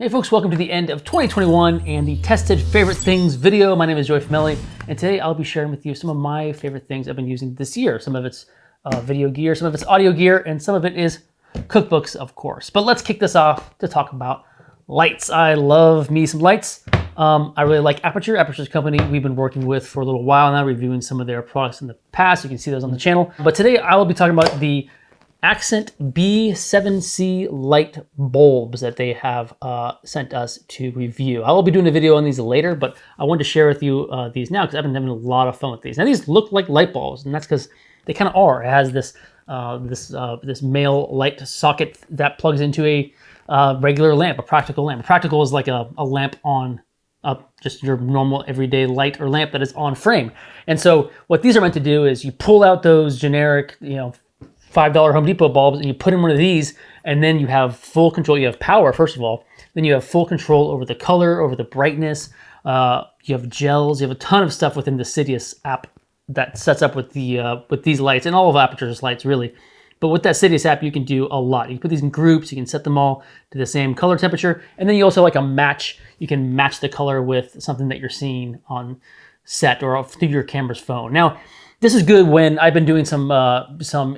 Hey folks, welcome to the end of 2021 and the tested favorite things video. My name is Joey Fameli, and today I'll be sharing with you some of my favorite things I've been using this year. Some of it's video gear, some of it's audio gear, and some of it is cookbooks, of course. But let's kick this off to talk about lights. I love me some lights. I really like Aperture. Aperture's a company we've been working with for a little while now, reviewing some of their products in the past. You can see those on the channel. But today I will be talking about the Accent B7C light bulbs that they have sent us to review. I will be doing a video on these later, but I wanted to share with you these now because I've been having a lot of fun with these. Now these look like light bulbs, and that's because they kind of are. It has this this male light socket that plugs into a regular lamp, a practical lamp. A practical is like a lamp on just your normal everyday light or lamp that is on frame. And so what these are meant to do is you pull out those generic, $5 Home Depot bulbs and you put in one of these, and then you have full control. You have power, first of all, then you have full control over the color, over the brightness. You have gels, you have a ton of stuff within the Sidious app that sets up with the with these lights and all of Aperture's lights really. But with that Sidious app, you can do a lot. You can put these in groups, you can set them all to the same color temperature, and then you also like a match. You can match the color with something that you're seeing on set or through your camera's phone. Now, this is good when I've been doing some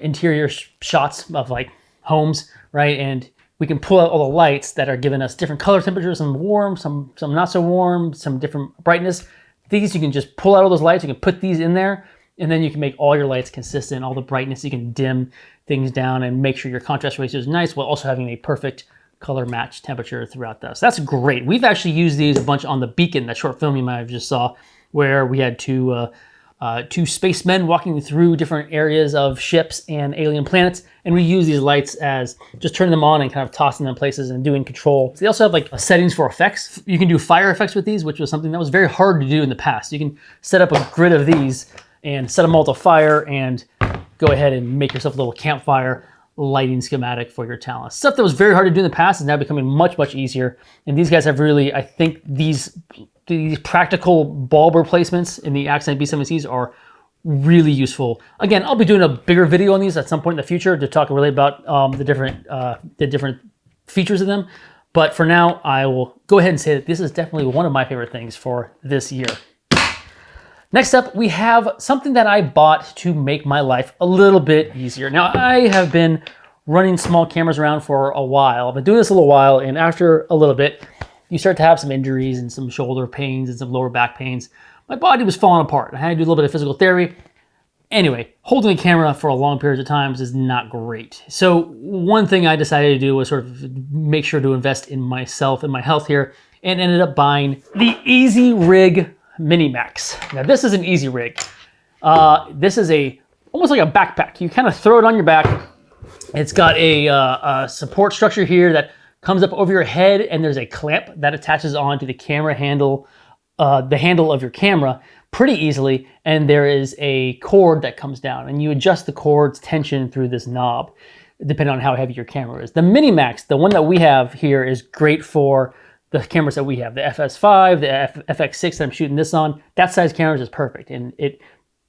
interior shots of like homes, right? And we can pull out all the lights that are giving us different color temperatures, some warm, some not so warm, some different brightness. These you can just pull out all those lights, you can put these in there, and then you can make all your lights consistent, all the brightness, you can dim things down and make sure your contrast ratio is nice while also having a perfect color match temperature throughout this. That's great. We've actually used these a bunch on the Beacon, that short film you might have just saw, where we had two spacemen walking through different areas of ships and alien planets, and we use these lights as just turning them on and kind of tossing them places and doing control. So they also have like settings for effects. You can do fire effects with these, which was something that was very hard to do in the past. You can set up a grid of these and set them all to fire and go ahead and make yourself a little campfire lighting schematic for your talent. Stuff that was very hard to do in the past is now becoming much, much easier. And these guys have really, I think these practical bulb replacements in the Accent B7Cs are really useful. Again, I'll be doing a bigger video on these at some point in the future to talk really about the different features of them. But for now, I will go ahead and say that this is definitely one of my favorite things for this year. Next up, we have something that I bought to make my life a little bit easier. Now, I have been running small cameras around for a while. I've been doing this a little while, and after a little bit, you start to have some injuries and some shoulder pains and some lower back pains. My body was falling apart. I had to do a little bit of physical therapy. Anyway, holding a camera for a long period of times is not great. So one thing I decided to do was sort of make sure to invest in myself and my health here, and ended up buying the Easyrig Mini Max. Now this is an Easyrig. This is almost like a backpack. You kind of throw it on your back. It's got a support structure here that comes up over your head, and there's a clamp that attaches onto the camera handle, the handle of your camera pretty easily, and there is a cord that comes down, and you adjust the cord's tension through this knob, depending on how heavy your camera is. The Mini Max, the one that we have here, is great for the cameras that we have, the FS5, the FX6 that I'm shooting this on. That size camera is perfect, and it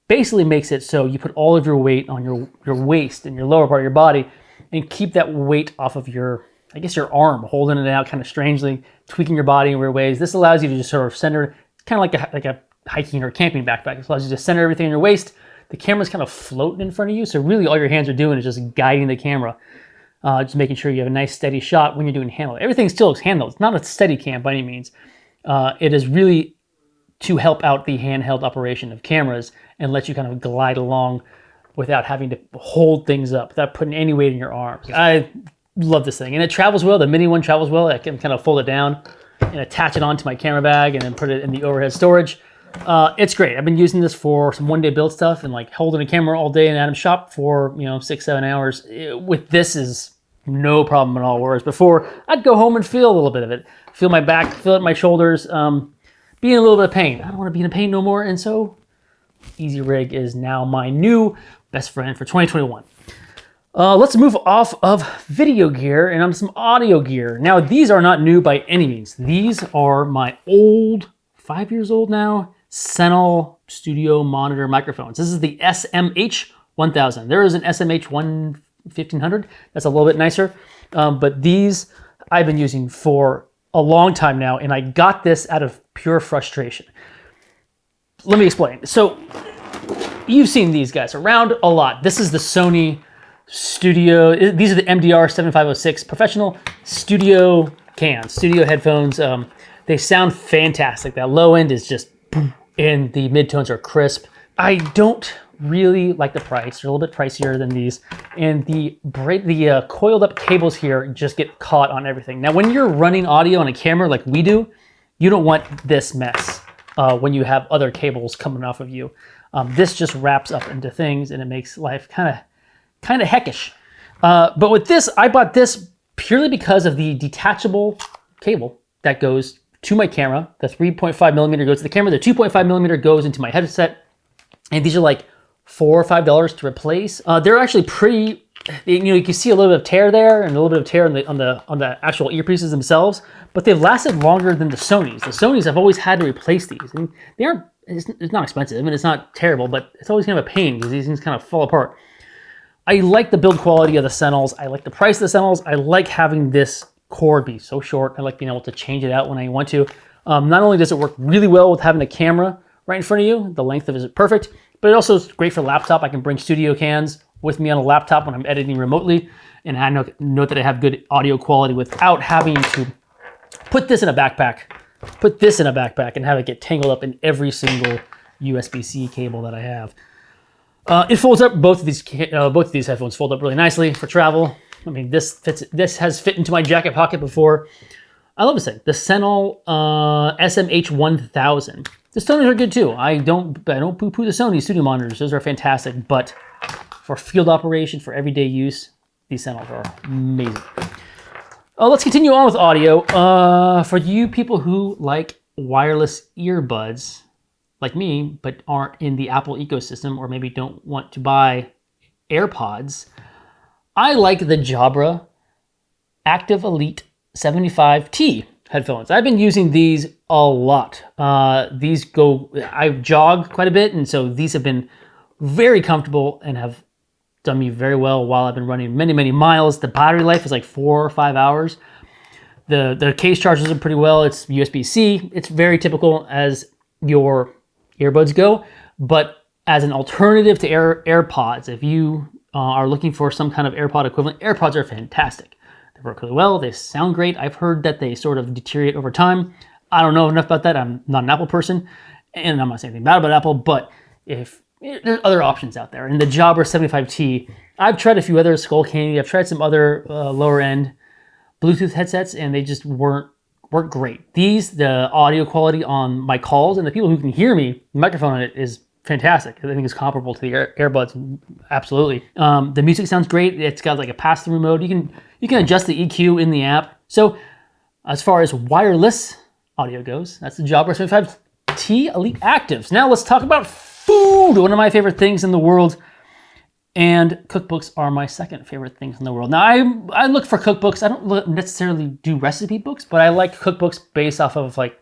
basically makes it so you put all of your weight on your waist and your lower part of your body, and keep that weight off of your, I guess, your arm, holding it out kind of strangely, tweaking your body in weird ways. This allows you to just sort of center, kind of like a hiking or camping backpack. It allows you to center everything in your waist. The camera's kind of floating in front of you, so really all your hands are doing is just guiding the camera. Just making sure you have a nice steady shot when you're doing handheld. Everything still looks handheld. It's not a steady cam by any means. It is really to help out the handheld operation of cameras and let you kind of glide along without having to hold things up, without putting any weight in your arms. I love this thing, and it travels well. The mini one travels well. I can kind of fold it down and attach it onto my camera bag and then put it in the overhead storage. It's great. I've been using this for some one-day build stuff and like holding a camera all day in Adam's shop for 6-7 hours. With this is no problem at all. Whereas before, I'd go home and feel a little bit of it, feel my back, feel it in my shoulders, be in a little bit of pain. I don't want to be in pain no more, and so Easyrig is now my new best friend for 2021. Let's move off of video gear and onto some audio gear. Now, these are not new by any means. These are my old, 5 years old now, Senel studio monitor microphones. This is the SMH 1000. There is an SMH 1500 that's a little bit nicer, but these I've been using for a long time now, and I got this out of pure frustration. Let me explain. So you've seen these guys around a lot. This is the Sony Studio. These are the MDR 7506 professional studio cans, studio headphones. They sound fantastic. That low end is just boom, and the midtones are crisp. I don't really like the price. They're a little bit pricier than these. And the coiled up cables here just get caught on everything. Now, when you're running audio on a camera like we do, you don't want this mess when you have other cables coming off of you. This just wraps up into things and it makes life kind of heckish. But with this, I bought this purely because of the detachable cable that goes to my camera. The 3.5 millimeter goes to the camera. The 2.5 millimeter goes into my headset. And these are like $4 or $5 to replace. They're actually pretty, you can see a little bit of tear there and a little bit of tear on the actual earpieces themselves, but they've lasted longer than the Sonys. The Sonys, I've always had to replace these. And they aren't, it's not expensive. I mean, it's not terrible, but it's always kind of a pain because these things kind of fall apart. I like the build quality of the Sentinels. I like the price of the Sentinels. I like having this cord be so short. I like being able to change it out when I want to. Not only does it work really well with having a camera right in front of you, the length of it is perfect, but it also is great for laptop. I can bring studio cans with me on a laptop when I'm editing remotely, and I know that I have good audio quality without having to put this in a backpack, and have it get tangled up in every single USB-C cable that I have. It folds up. Both of these headphones fold up really nicely for travel. I mean, this has fit into my jacket pocket before. I love this thing. The Sentinel SMH1000. The Sonys are good too. I don't poo-poo the Sony studio monitors. Those are fantastic. But for field operation, for everyday use, these Sentinels are amazing. Let's continue on with audio. For you people who like wireless earbuds, like me, but aren't in the Apple ecosystem, or maybe don't want to buy AirPods, I like the Jabra Active Elite 75T headphones. I've been using these a lot. I jog quite a bit, and so these have been very comfortable and have done me very well while I've been running many, many miles. The battery life is like 4 or 5 hours. The case charges them pretty well. It's USB-C. It's very typical as your earbuds go, but as an alternative to AirPods, if you are looking for some kind of AirPod equivalent, AirPods are fantastic. They work really well. They sound great. I've heard that they sort of deteriorate over time. I don't know enough about that. I'm not an Apple person, and I'm not saying anything bad about Apple, but if there's other options out there. And the Jabra 75T, I've tried a few other Skull Candy. I've tried some other lower end Bluetooth headsets, and they just weren't great. These, the audio quality on my calls and the people who can hear me, the microphone on it is fantastic. I think it's comparable to the earbuds, absolutely. The music sounds great. It's got like a pass-through mode. You can adjust the EQ in the app. So as far as wireless audio goes, that's the Jabra 75T Elite Actives. Now let's talk about food, one of my favorite things in the world. And cookbooks are my second favorite things in the world. Now, I look for cookbooks. I don't necessarily do recipe books, but I like cookbooks based off of like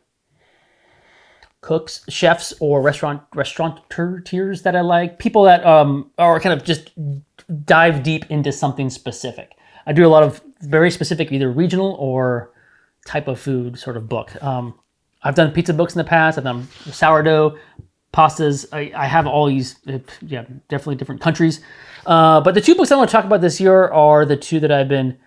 cooks, chefs, or restaurateurs that I like. People that are kind of just dive deep into something specific. I do a lot of very specific, either regional or type of food sort of book. I've done pizza books in the past. I've done sourdough, pastas. I have all these, definitely different countries. But the two books I want to talk about this year are the two that I've been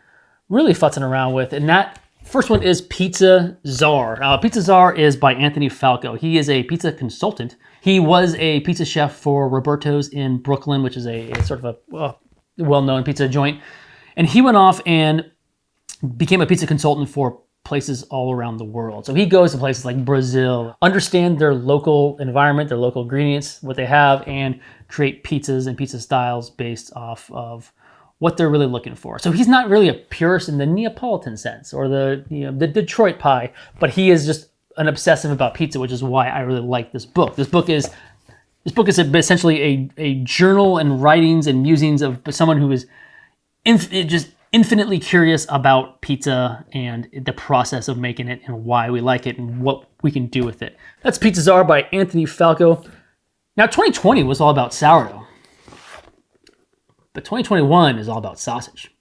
really futzing around with. And that first one is Pizza Czar. Pizza Czar is by Anthony Falco. He is a pizza consultant. He was a pizza chef for Roberto's in Brooklyn, which is a sort of a well-known pizza joint. And he went off and became a pizza consultant for places all around the world. So he goes to places like Brazil, understand their local environment, their local ingredients, what they have, and create pizzas and pizza styles based off of what they're really looking for. So he's not really a purist in the Neapolitan sense or the Detroit pie, but he is just an obsessive about pizza, which is why I really like this book. This book is essentially a journal and writings and musings of someone who is just infinitely curious about pizza and the process of making it and why we like it and what we can do with it. That's Pizza Czar by Anthony Falco. Now, 2020 was all about sourdough, but 2021 is all about sausage.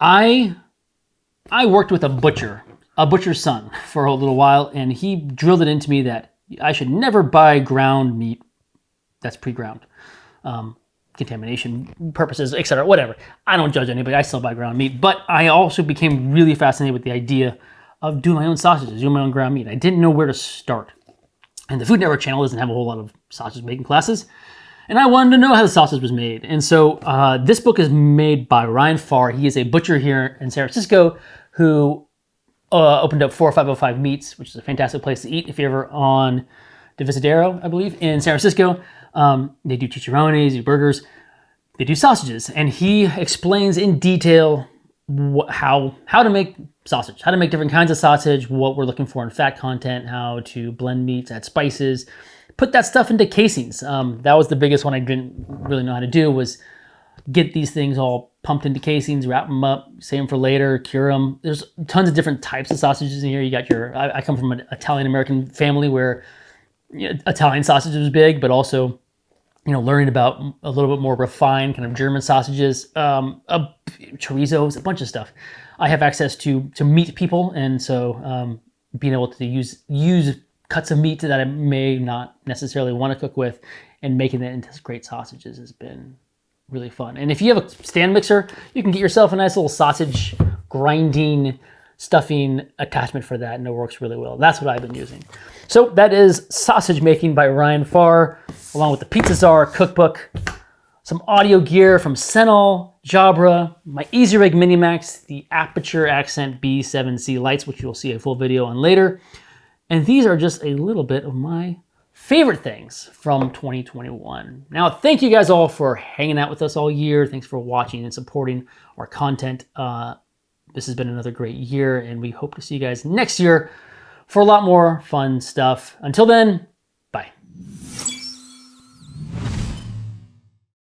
I worked with a butcher a butcher's son for a little while, and he drilled it into me that I should never buy ground meat that's pre-ground. Contamination purposes, etc., whatever. I don't judge anybody. I still buy ground meat, but I also became really fascinated with the idea of doing my own sausages, doing my own ground meat. I didn't know where to start. And the Food Network channel doesn't have a whole lot of sausage making classes, and I wanted to know how the sausage was made. And so this book is made by Ryan Farr. He is a butcher here in San Francisco who opened up 4505 Meats, which is a fantastic place to eat if you're ever on Divisadero, I believe, in San Francisco. They do chicharrones, they do burgers, they do sausages, and he explains in detail how to make sausage, how to make different kinds of sausage, what we're looking for in fat content, how to blend meats, add spices, put that stuff into casings. That was the biggest one I didn't really know how to do, was get these things all pumped into casings, wrap them up, save them for later, cure them. There's tons of different types of sausages in here. You got I come from an Italian-American family where Italian sausage was big, but also, learning about a little bit more refined kind of German sausages, chorizos, a bunch of stuff. I have access to meat people, and so being able to use cuts of meat that I may not necessarily want to cook with and making it into great sausages has been really fun. And if you have a stand mixer, you can get yourself a nice little sausage grinding, stuffing attachment for that, and it works really well. That's what I've been using. So that is Sausage Making by Ryan Farr, along with the Pizza Czar cookbook, some audio gear from Senol, Jabra, my Easyrig Minimax, the Aperture Accent B7C lights, which you'll see a full video on later. And these are just a little bit of my favorite things from 2021. Now, thank you guys all for hanging out with us all year. Thanks for watching and supporting our content. This has been another great year, and we hope to see you guys next year for a lot more fun stuff. Until then,